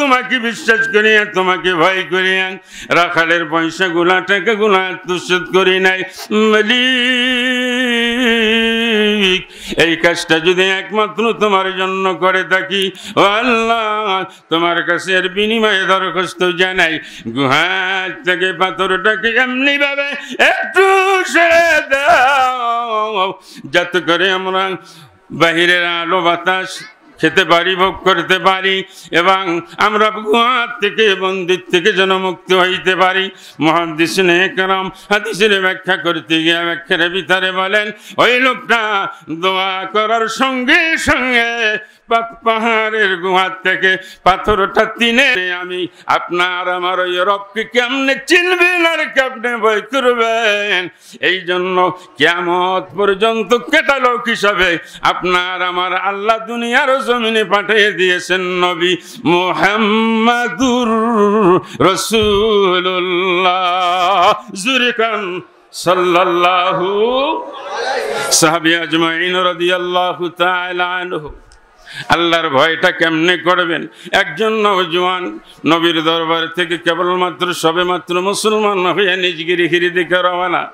তোমাকে বিশ্বাস করি, তোমাকে ভয় করি, রাখালের পয়সাগুলা টাকাগুলা আত্মসাৎ করি নাই। মালিক, এই কাজটা যদি একমাত্র তোমার জন্য করে থাকি, ও আল্লাহ, তোমার কাছে এর বিনিময়ে দরখাস্ত জানাই, গুহার থেকে পাথরটাকে এমনি ভাবে একটু সরে দাও যাতে করে আমরা বাহিরের আলো বাতাস খেতে পারি, ভোগ করতে পারি, এবং আমরা গুহার থেকে, বন্দির থেকে যেন মুক্ত হইতে পারি। মুহাদ্দিসিনে কেরাম হাদিসের ব্যাখ্যা করতে গিয়ে ব্যাখ্যার ভিতরে বলেন, ওই লোকটা দোয়া করার সঙ্গে সঙ্গে পাহাড়ের গুহার থেকে পাথরটা তিনে, আমি আপনার আমার ওই রবকে কেমনে চিনবেন আর কেমনে ভয় করবেন? এই জন্য কিয়ামত পর্যন্ত ক্যাটালগ হিসাবে আপনার আমার আল্লাহ দুনিয়ার জমিনে পাঠিয়ে দিয়েছেন নবী মুহাম্মাদুর রাসূলুল্লাহ। জোরে কান সাল্লাল্লাহু সাহাবী আজমাইন রাদিয়াল্লাহু তাআলা আনহু। আল্লাহর ভয়টা কেমনে করবেন? একজন নওজোয়ান নবীর দরবার থেকে কেবলমাত্র সবেমাত্র মুসলমান হয়ে নিজ গিরিগিরি দিকে রওনা।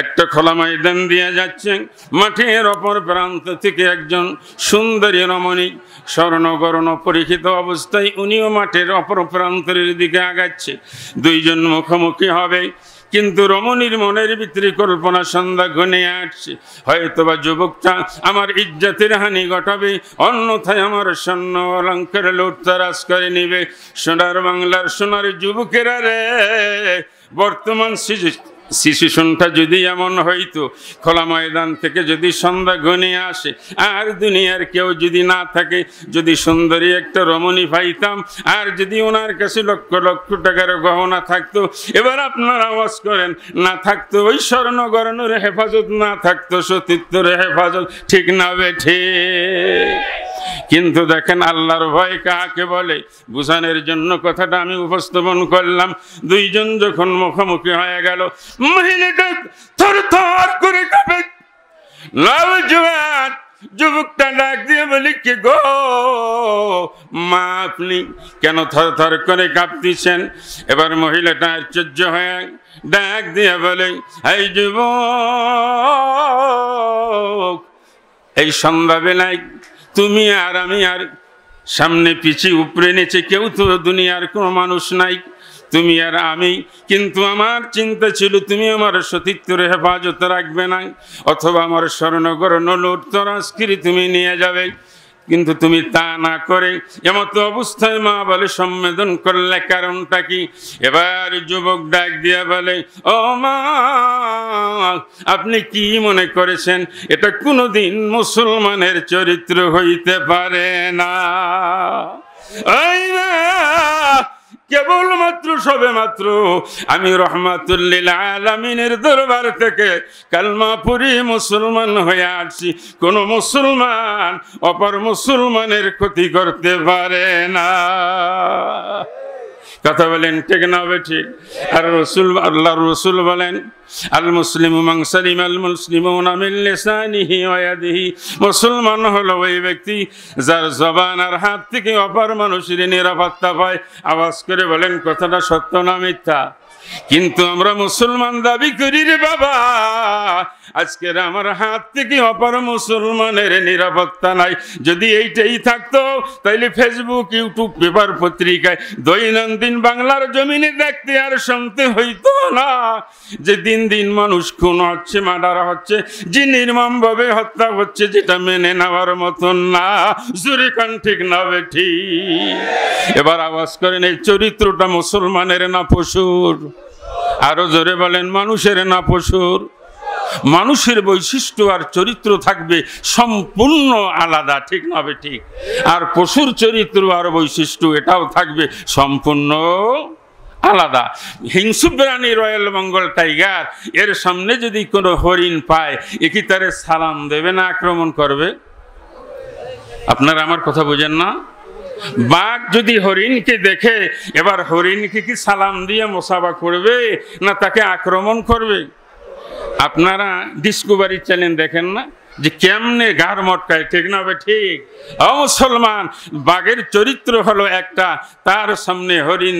একটা খোলা ময়দান দিয়ে যাচ্ছেন, মাঠের অপর প্রান্ত থেকে একজন সুন্দরী রমণী স্বর্ণবর্ণ পরিহিত অবস্থায় উনিও মাঠের অপর প্রান্তের দিকে আগাচ্ছে। দুইজন মুখোমুখি হবে, কিন্তু রমণীর মনের ভিতরে কল্পনা সন্ধ্যা ঘনিয়ে আসছে, হয়তোবা যুবকটা আমার ইজ্জতের হানি ঘটাবে, অন্যথায় আমার স্বর্ণ অলঙ্কার লুটতরাজ করে নিবে। সোনার বাংলার সোনার যুবকেরা রে, বর্তমান সিচুয়েশনটা যদি এমন হইতো, খোলা ময়দান থেকে যদি সন্ধ্যা ঘনিয়ে আসে আর দুনিয়ার কেউ যদি না থাকে, যদি সুন্দরী একটা রমণী পাইতাম আর যদি ওনার কাছে লক্ষ লক্ষ টাকার গহনা থাকতো, এবার আপনার আওয়াজ করেন, না থাকতো ওই স্বর্ণগরণের হেফাজত, না থাকতো সতীত্বের হেফাজত, ঠিক না বেঠে? কিন্তু দেখেন আল্লাহর ভয় কাকে বলে, বুঝানোর জন্য কথাটা আমি উপস্থাপন করলাম। দুইজন যখন মুখোমুখি হয়ে গেল, মহিলাটা থরথর করে কাঁপে। নওজোয়ান যুবকটা ডাক দিয়ে বলি, কে গো মা, আপনি কেন থরথর করে কাঁপতেছেন? এবার মহিলাটা আশ্চর্য হয়ে ডাক দিয়ে বলে, এই যুবক, এই সন্ধ্যাবেলায় তুমি আর আমি আর সামনে পিছিয়ে উপরে নিচে কেউ তো দুনিয়ার কোনো মানুষ নাই, তুমি আর আমি, কিন্তু আমার চিন্তা ছিল তুমি আমার সতীত্বের হেফাজত রাখবে না, অথবা আমার স্বর্ণগরণ লুটতরাজগিরি তুমি নিয়ে যাবে, কিন্তু তুমি তা না করে এমত অবস্থায় মা বলে সম্বোধন করলে, কারণটা কি? এবার যুবক ডাক দিয়া বলে, ও মা, আপনি কি মনে করেছেন এটা কোনোদিন মুসলমানের চরিত্র হইতে পারে না? ওই মা, কেবলমাত্র সবেমাত্র আমি রহমাতুল্লিল আলামিনের দরবার থেকে কালমা পড়ে মুসলমান হয়ে আসছি, কোন মুসলমান অপর মুসলমানের ক্ষতি করতে পারে না। কথা বলেন ঠিক না বেঠিক? আর রাসূল, আল্লাহর রাসূল বলেন, আল মুসলিমু মান সালিমা আল মুসলিমুনা মিন লিসানিহি ওয়া ইয়াদিহি, মুসলমান হলো ওই ব্যক্তি যার জবান আর হাত থেকে অপর মানুষের নিরাপত্তা পায়। আওয়াজ করে বলেন কথাটা সত্য না মিথ্যা? কিন্তু আমরা মুসলমান দাবি করি রে বাবা, আজকের আমার হাত থেকে অপর মুসলমানের নিরাপত্তা নাই। যদি এইটাই থাকতো তাইলে ফেসবুক, ইউটিউব, পেপার, পত্রিকায় দৈনন্দিন বাংলার জমিনে দেখতে আর শুনতে হইতো না যে দিন দিন মানুষ খুন হচ্ছে, মার্ডার হচ্ছে, যে নির্মমভাবে হত্যা হচ্ছে, যেটা মেনে নেওয়ার মতন না। জোরে কান ঠিক না বেঠি? এবার আওয়াজ করেন, এই চরিত্রটা মুসলমানের না পশুর? আরো জোরে বলেন, মানুষের না পশুর? মানুষের বৈশিষ্ট্য আর চরিত্র থাকবে সম্পূর্ণ আলাদা, ঠিক না ঠিক? আর পশুর চরিত্র আর বৈশিষ্ট্য এটাও থাকবে সম্পূর্ণ আলাদা। হিংস্র প্রাণী রয়্যাল বেঙ্গল টাইগার, এর সামনে যদি কোনো হরিণ পায়, এ কি তারে সালাম দেবে না আক্রমণ করবে? আপনারা আমার কথা বুঝেন না? বাঘ যদি হরিণকে দেখে, এবার হরিণকে কি সালাম দিয়ে মোসাফা করবে না তাকে আক্রমণ করবে? আপনারা ডিসকভারি চ্যানেল দেখেন না? যে কেমনে গার মটকায়, ঠিক না বে ঠিক? ও মুসলমান, বাঘের চরিত্র হলো একটা, তার সামনে হরিণ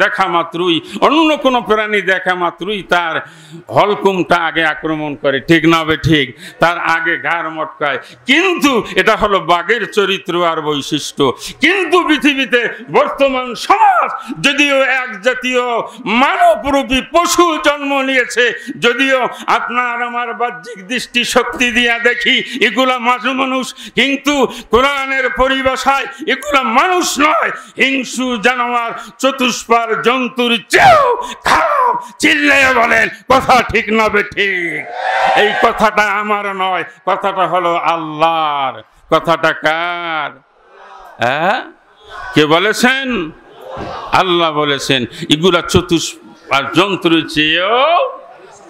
দেখা মাত্রই, অন্য কোনো প্রাণী দেখা মাত্রই তার হলকুমটা আগে আক্রমণ করে, ঠিক না বে ঠিক? তার আগে গার মটকায়। কিন্তু এটা হলো বাঘের চরিত্র আর বৈশিষ্ট্য। কিন্তু পৃথিবীতে বর্তমান সমাজ যদিও এক জাতীয় মানবরূপী পশু জন্ম নিয়েছে, যদিও আপনার আমার বাহ্যিক দৃষ্টি শক্তি দিয়া দেখি এগুলা মানুষ, কিন্তু কোরআনের পরিভাষায় এগুলা মানুষ নয়, হিংস্র জানোয়ার, চতুষ্পার জন্তুর চেয়েও খারাপ। চিল্লাইয়া বলেন কথা ঠিক না বে ঠিক? এই কথাটা আমার নয়, কথাটা হলো আল্লাহর। কথাটা কার? হ্যাঁ, কে বলেছেন? আল্লাহ বলেছেন এগুলা চতুষ্পার জন্তুর চেয়েও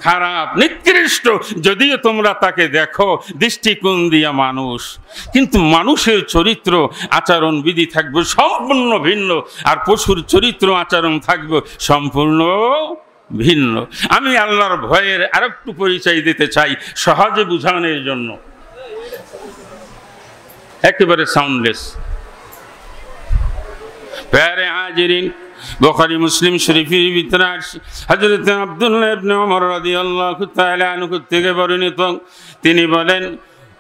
খারাপ, নিকৃষ্ট। যদিও তোমরা তাকে দেখো দৃষ্টিকোণ দিয়া মানুষ, কিন্তু মানুষের চরিত্র আচরণ বিধি থাকবে সম্পূর্ণ ভিন্ন, আর পশুর চরিত্র আচরণ থাকবে সম্পূর্ণ ভিন্ন। আমি আল্লাহর ভয়ের আরেকটু পরিচয় দিতে চাই সহজে বুঝানোর জন্য, একেবারে সাউন্ডলেস। প্যারে হাজিরিন, বুখারী মুসলিম শরীফের ভিতরে হযরত আব্দুল্লাহ ইবনে ওমর রাদিয়াল্লাহু তাআলা আনহু থেকে বর্ণিত, তিনি বলেন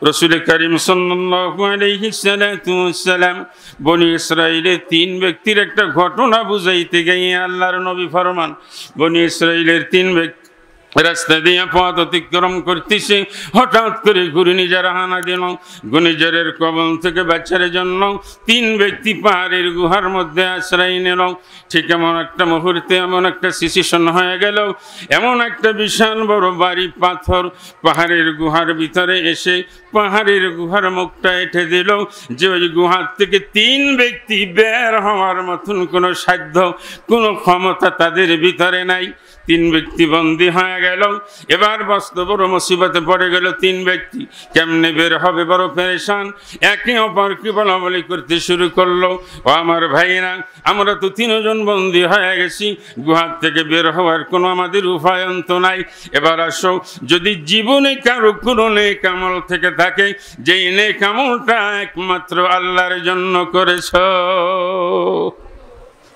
রাসূল করিম সাল্লাল্লাহু আলাইহি সাল্লাম বনি ইসরাইলের 3 ব্যক্তির একটা ঘটনা বুঝাইতে গিয়ে আল্লাহর নবী ফরমান, বনি ইসরাইলের 3 ব্যক্তি রাস্তা দিয়ে পথ অতিক্রম করতেছে, হঠাৎ করে ঘূর্ণিঝড় হানা দিল। ঘূর্ণিঝড়ের কবল থেকে বাঁচার জন্য 3 ব্যক্তি পাহাড়ের গুহার মধ্যে আশ্রয় নিল। ঠিক এমন একটা মুহূর্তে এমন একটা সিচুয়েশন হয়ে গেল, এমন একটা বিশাল বড় বাড়ি পাথর পাহাড়ের গুহার ভিতরে এসে পাহাড়ের গুহার মুখটা এঁটে দিল, যে ওই গুহার থেকে 3 ব্যক্তি বের হওয়ার মতন কোনো সাধ্য, কোনো ক্ষমতা তাদের ভিতরে নাই। 3 ব্যক্তি বন্দী হয়ে গেল। এবার বাস্তব বড় মুসিবতে পড়ে গেল 3 ব্যক্তি। কেমনে বের হবে, বড় পেরেশান। একে অপরকে বলাবলি করতে শুরু করলো, ও আমার ভাইরা, আমরা তো 3 জন বন্দী হয়ে গেছি, গুহার থেকে বের হওয়ার কোনো আমাদের উপায়ন্ত নাই। এবার আসো, যদি জীবনে কারো কোনো নেক আমল থেকে থাকে, যেই নেক আমলটা একমাত্র আল্লাহর জন্য করেছ।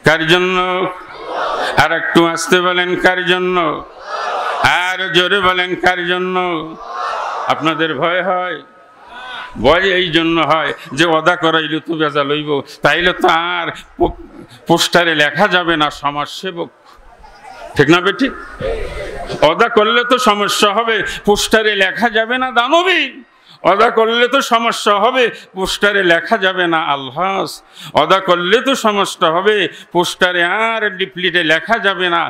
কার জন্য? আর একটু আসতে বলেন, কার জন্য? আর জোরে বলেন, কার জন্য? আপনাদের ভয় হয়? ভয় এই জন্য হয় যে ওদা করাইলে তো বেজা লইব, তাইলে তো আর পোস্টারে লেখা যাবে না সমাজসেবক, ঠিক না বেটি? ওদা করলে তো সমস্যা হবে, পোস্টারে লেখা যাবে না দানবী। ওদা করলে তো সমস্যা হবে, পোস্টারে লেখা যাবে না আলহাস। ওদা করলে তো সমস্যা হবে, পোস্টারে আর লিফলেটে লেখা যাবে না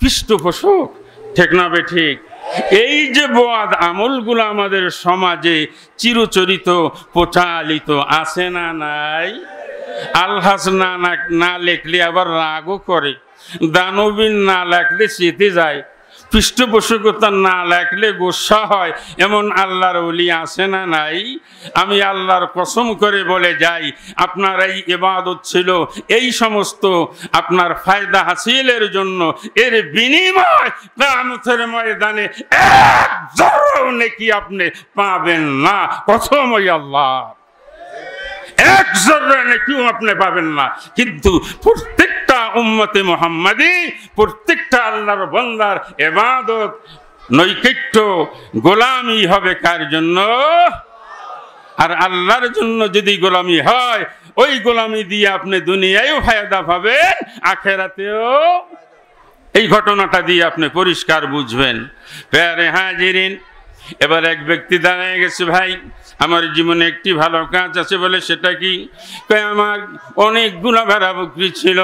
পৃষ্ঠপোষক, ঠিক না বে ঠিক? এই যে বদ আমলগুলো আমাদের সমাজে চিরচরিত প্রচালিত আছে না নাই? আলহাস না লেখলে আবার রাগও করে, দানবীন না লেখলে চেতে যায়, পৃষ্ঠপোষকতা না লেখলে গোসা হয়, এমন আল্লাহর ওলি আছে না নাই? আমি আল্লাহর কসম করে বলে যাই, আপনার এই ইবাদত ছিল এই সমস্ত আপনার ফায়দা হাসিলের জন্য, এর বিনিময় কিয়ামতের ময়দানে এক জরও নেকি আপনি পাবেন না। কসম ওই আল্লাহ, এক জররা নেকিও আপনি পাবেন না। কিন্তু প্রত্যেকটা উম্মতে মুহাম্মাদি, প্রত্যেকটা আল্লাহর বান্দার ইবাদত, নৈকট্য, গোলামি হবে কার জন্য? আর আল্লাহর জন্য যদি গোলামি হয়, ওই গোলামি দিয়ে আপনি দুনিয়ায়ও ফায়দা পাবেন, আখিরাতেও। এই ঘটনাটা দিয়ে আপনি পরিষ্কার বুঝবেন। প্যারে হাজিরিন, এবার এক ব্যক্তি দাঁড়িয়ে গেছে, ভাই আমার জীবনে একটি ভালো কাজ আছে বলে। সেটা কি? আমার অনেকগুলো ভেড়া বকরি ছিল,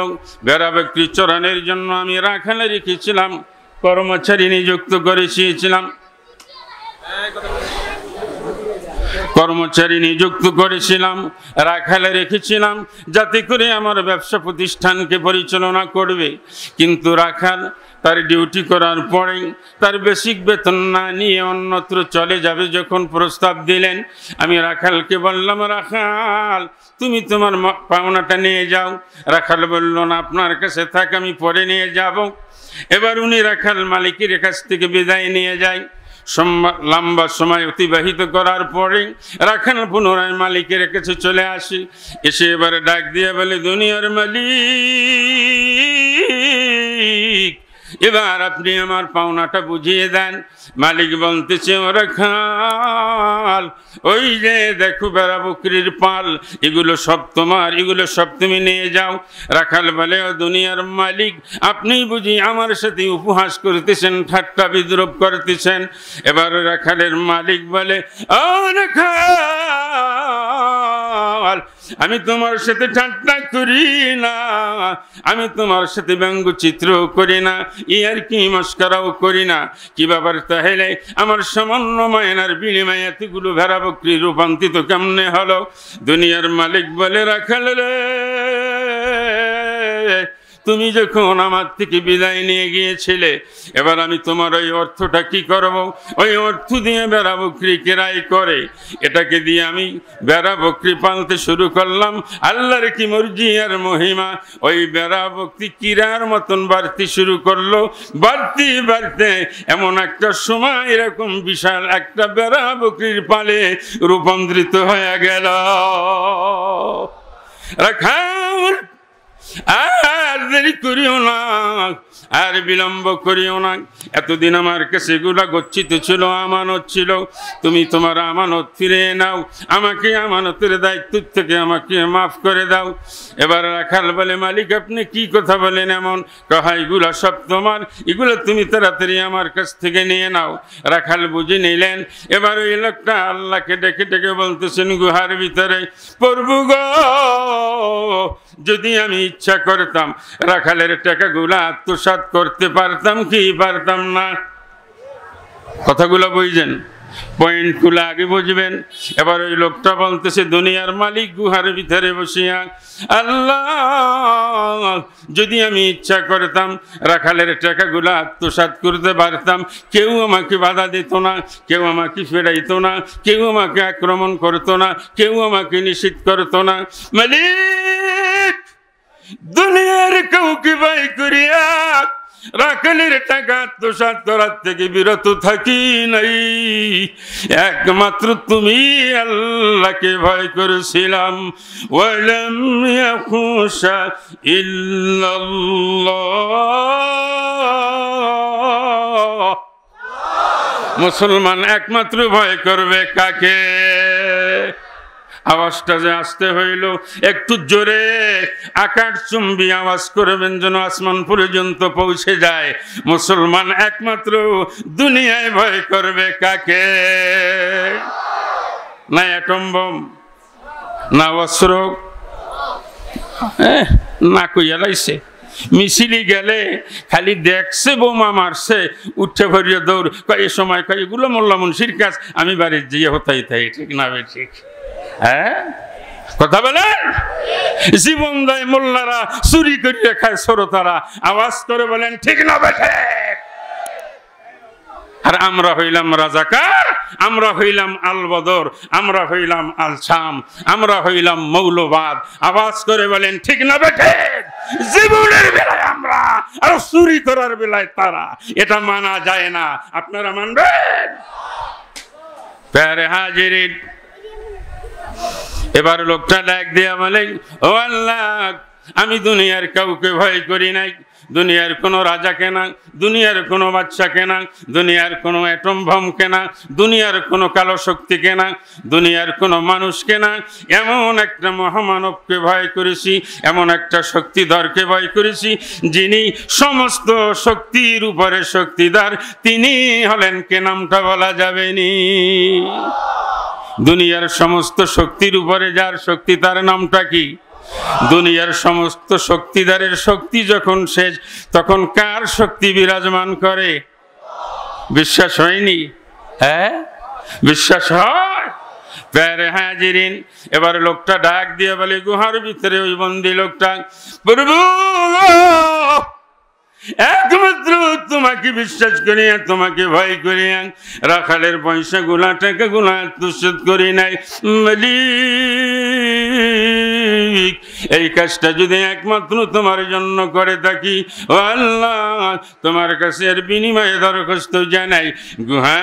ভেড়া বকরি চড়ানোর জন্য আমি রাখালে রেখেছিলাম, কর্মচারী নিযুক্ত করেছিলাম, রাখালে রেখেছিলাম, যাতে করে আমার ব্যবসা প্রতিষ্ঠানকে পরিচালনা করবে। কিন্তু রাখাল তার ডিউটি করার পরেই তার বেসিক বেতন না নিয়ে অন্যত্র চলে যাবে যখন প্রস্তাব দিলেন, আমি রাখালকে বললাম, রাখাল তুমি তোমার পাওনাটা নিয়ে যাও। রাখাল বলল, না আপনার কাছে থাক, আমি পরে নিয়ে যাব। এবার উনি রাখাল মালিকের কাছ থেকে বিদায় নিয়ে যায়। লম্বা সময় অতিবাহিত করার পরে রাখাল পুনরায় মালিকের কাছে চলে আসি, এসে এবারে ডাক দিয়ে বলে, দুনিয়ার মালিক, এবার আপনি আমার পাওনাটা বুঝিয়ে দেন। মালিক বলতেছে, ও রাখাল, ওই যে দেখো বেড়া বকরির পাল, এগুলো সব তোমার, এগুলো সব তুমি নিয়ে যাও। রাখাল বলে, ও দুনিয়ার মালিক, আপনি বুঝি আমার সাথে উপহাস করতেছেন, ঠাট্টা বিদ্রুপ করতেছেন। এবার রাখালের মালিক বলে, ও রাখাল, আমি তোমার সাথে ঠাট্টা করি না, আমি তোমার সাথে ব্যঙ্গচিত্র করি না, ইয়ার কি মস্করাও করি না। কি ব্যাপার তাহলে? আমার সামান্য মায়নার বিনিময়ে এতগুলো ভেড়া বকরি রূপান্তরিত কেমনে হলো? দুনিয়ার মালিক বলে, রাখাল রে, তুমি যখন আমার থেকে বিদায় নিয়ে গিয়েছিলে, এবার আমি তোমার ওই অর্থটা কি করব? ওই অর্থ দিয়ে বেড়া বকরি কেরাই করে, এটাকে দিয়ে আমি বেড়া বকরি পালতে শুরু করলাম। আল্লাহর কি মর্জি আর মহিমা, ওই বেড়া বকরি কিরার মতন বাড়তে শুরু করলো। বাড়তে বাড়তে এমন একটা সময় এরকম বিশাল একটা বেড়া বকরির পালে রূপান্তরিত হয়ে গেল। রাখাল, আর দেরি করিও না, আর বিলম্ব করিও না। এতদিন আমার কাছে এগুলা গচ্ছিত ছিল, আমানত ছিল, তুমি তোমার আমানত ফিরে নাও, আমাকে আমানতের দায়িত্ব থেকে আমাকে মাফ করে দাও। এবার রাখাল বলে, মালিক আপনি কি কথা বলেন এমন? কহা, এগুলো সব তোমার, এগুলো তুমি তাড়াতাড়ি আমার কাছ থেকে নিয়ে নাও। রাখাল বুঝে নিলেন। এবার ওই লোকটা আল্লাহকে ডেকে ডেকে বলতেছেন গুহার ভিতরে, প্রভু গো, যদি আমি ইচ্ছা করতাম রাখালের টাকাগুলো আত্মসাৎ করতে পারতাম কি পারতাম না? কথাগুলো বুঝছেন? পয়েন্টগুলো আগে বুঝবেন। এবার ওই লোকটা বলতেছে, দুনিয়ার মালিক গুহার ভিতরে বসিয়া, আল্লাহ, যদি আমি ইচ্ছা করতাম রাখালের টাকাগুলো আত্মসাৎ করতে পারতাম, কেউ আমাকে বাধা দিত না, কেউ আমাকে ফেরাইতো না, কেউ আমাকে আক্রমণ করতো না, কেউ আমাকে নিষিদ্ধ করতো না। মালিক, দুনিয়ার কাউকে ভয় করিয়া রাখালের টাকা আত্মসাৎ করার থেকে বিরত থাকি নাই, একমাত্র তুমি আল্লাহকে ভয় করেছিলাম। ওয়ালাম ইয়াখশা ইল্লাল্লাহ। মুসলমান একমাত্র ভয় করবে কাকে? আওয়াজটা যে আসতে হইল একটু জোরে, আকাশচুম্বী আওয়াজ করবেন যেন আসমান পর্যন্ত পৌঁছে যায়। মুসলমান একমাত্র দুনিয়ায় ভয় করবে কাকে? না অ্যাটম বম, না অস্ত্র, না কইয়া লাইছে। মিছিলি গেলে খালি দেখছে বোমা মারছে, উঠে ভরিয়ে দৌড়, এ সময় কয় এগুলো মোল্লা মুন্সির কাজ, আমি বাড়ির যেয়ে হতাই তাই। ঠিক না বে ঠিক? হ্যাঁ, কথা বলেন। জীবন দেয় মোল্লারা, চুরি করিয়ে খায় শ্রোতারা। আওয়াজ করে বলেন ঠিক না বেঠে? আর আমরা হইলাম রাজাকার, আমরা হইলাম আল বদর, আমরা হইলাম আল শাম, আমরা হইলাম মৌলবাদ। আওয়াজ করে বলেন ঠিক না বেঠে? জীবনের বেলায় আমরা, আর চুরি করার বেলায় তারা। এটা মানা যায় না। আপনারা মানবেন? প্যারে হাজিরিন, এবার লোকটা ডাক দিয়া বলে, ও আল্লাহ, আমি দুনিয়ার কাউকে ভয় করি নাই, দুনিয়ার কোনো রাজাকে না, দুনিয়ার কোনো বাচ্চাকে না, দুনিয়ার কোনো অ্যাটম বমকে না, দুনিয়ার কোনো কালো শক্তিকে না, দুনিয়ার কোনো মানুষকে না, এমন একটা মহামানবকে ভয় করেছি, এমন একটা শক্তিধরকে ভয় করেছি, যিনি সমস্ত শক্তির উপরে শক্তিধর। তিনি হলেন কে? নামটা বলা যাবে নি। দুনিয়ার সমস্ত শক্তির উপরে যার শক্তি, তার নামটা কি? দুনিয়ার সমস্ত শক্তিদারের শক্তি যখন শেষ, তখন কার শক্তি বিরাজমান করে? বিশ্বাস হয়নি? হ্যাঁ, বিশ্বাস হয়? প্যারে হাজিরিন, এবার লোকটা ডাক দিয়ে বলে, গুহার ভিতরে ওই বন্দি লোকটা, প্রভু একমাত্র তোমাকে বিশ্বাস করিয়া, তোমাকে ভয় করিয়া রাখালের পয়সা গুলা, টাকা গুলা আত্মসাৎ করি নাই। মালিক, মালিক, এই কাজটা যদি একমাত্র তোমার জন্য করে থাকি, ও আল্লাহ তোমার কাছে এর বিনিময়ে দরখাস্ত জানাই, গুহা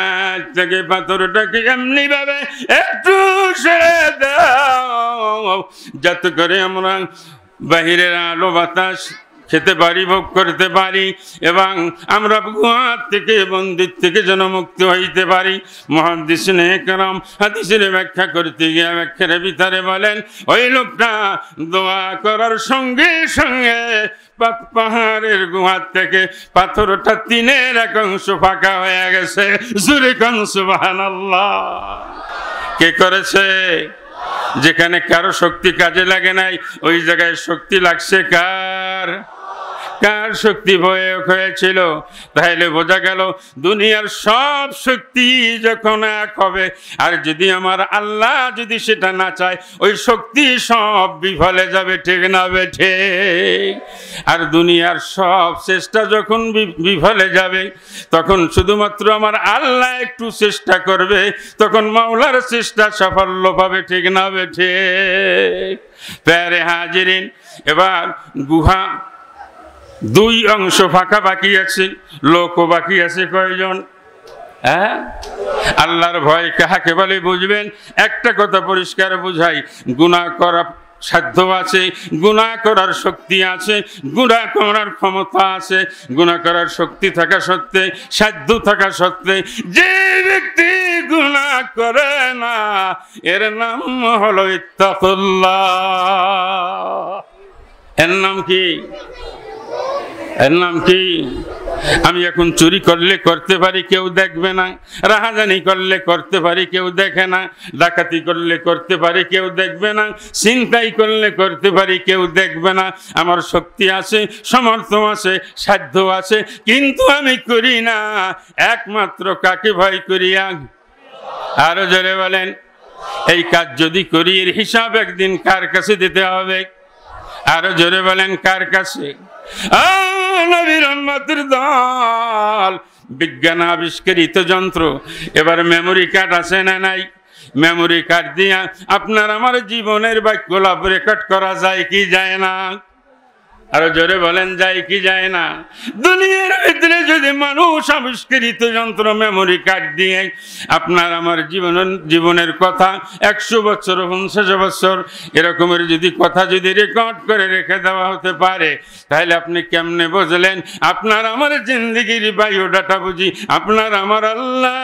থেকে পাথরটাকে এমনি ভাবে একটু সরে দাও যাতে করে আমরা বাহিরের আলো বাতাস খেতে পারি, ভোগ করতে পারি, এবং আমরা গুহার থেকে বন্দির থেকে যেন মুক্ত হইতে পারি। মুহাদ্দিসিনে কেরাম হাদিসের ব্যাখ্যা করতে গিয়ে ব্যাখ্যার ভিতরে বলেন, ওই লোকটা দোয়া করার সঙ্গে সঙ্গে পাহাড়ের গুহার থেকে পাথরটা 1/3 ফাঁকা হয়ে গেছে। জোরে কোন সুবহানাল্লাহ। কে করেছে? যেখানে কারো শক্তি কাজে লাগে নাই, ওই জায়গায় শক্তি লাগছে কার? কার শক্তি প্রয়োগ হয়েছিল? তাহলে বোঝা গেল দুনিয়ার সব শক্তি যখন এক হবে, আর যদি আমার আল্লাহ যদি সেটা না চায়, ওই শক্তি সব বিফলে যাবে, ঠিক না বেঠে? আর দুনিয়ার সব চেষ্টা যখন বিফলে যাবে, তখন শুধুমাত্র আমার আল্লাহ একটু চেষ্টা করবে, তখন মাওলার চেষ্টা সাফল্য পাবে, ঠিক না বেঠে? প্যারে হাজিরিন, এবার গুহা 2 অংশ ফাঁকা বাকি আছে, লোকও বাকি আছে কয়জন? হ্যাঁ, আল্লাহর ভয় কাহাকে বলে বুঝবেন? একটা কথা পরিষ্কার বুঝাই, গুনাহ করা সাধ্য আছে, গুনাহ করার শক্তি আছে, গুনাহ করার ক্ষমতা আছে। গুনাহ করার শক্তি থাকা সত্ত্বে, সাধ্য থাকা সত্ত্বে যে ব্যক্তি গুনাহ করে না, এর নাম হলো ইত্তাকুল্লাহ। এর নাম কি? এর নাম কি? আমি এখন চুরি করলে করতে পারি, কেউ দেখবে না। রাহাজানি করলে করতে পারি, কেউ দেখে না। ডাকাতি করলে করতে পারি, কেউ দেখবে না। ছিনতাই করলে করতে পারি, কেউ দেখবে না। আমার শক্তি আছে, সামর্থ্য আছে, সাধ্য আছে, কিন্তু আমি করি না। একমাত্র কাকে ভয় করি? আরো জোরে বলেন। এই কাজ যদি করি, এর হিসাব একদিন কার কাছে দিতে হবে? আরো জোরে বলেন, কার কাছে? নবীর উম্মতের দল, বিজ্ঞান আবিষ্কৃত যন্ত্র, এবার মেমোরি কার্ড আছে না নাই? মেমোরি কার্ড দিয়া আপনার আমার জীবনের বাক্যলাপ রেকর্ড করা যায় কি যায় না? আরো জোরে বলেন, যায় কি যায় না? দুনিয়ার ভিতরে যদি মানুষ আবিষ্কৃত যন্ত্র মেমোরি কার্ড দিয়ে আপনার আমার জীবনের কথা 100 বছর 50 বছর এরকমের যদি কথা যদি রেকর্ড করে রেখে দেওয়া হতে পারে, তাহলে আপনি কেমনে বুঝলেন আপনার আমার জিন্দেগির বায়োডাটা বুঝি আপনার আমার আল্লাহ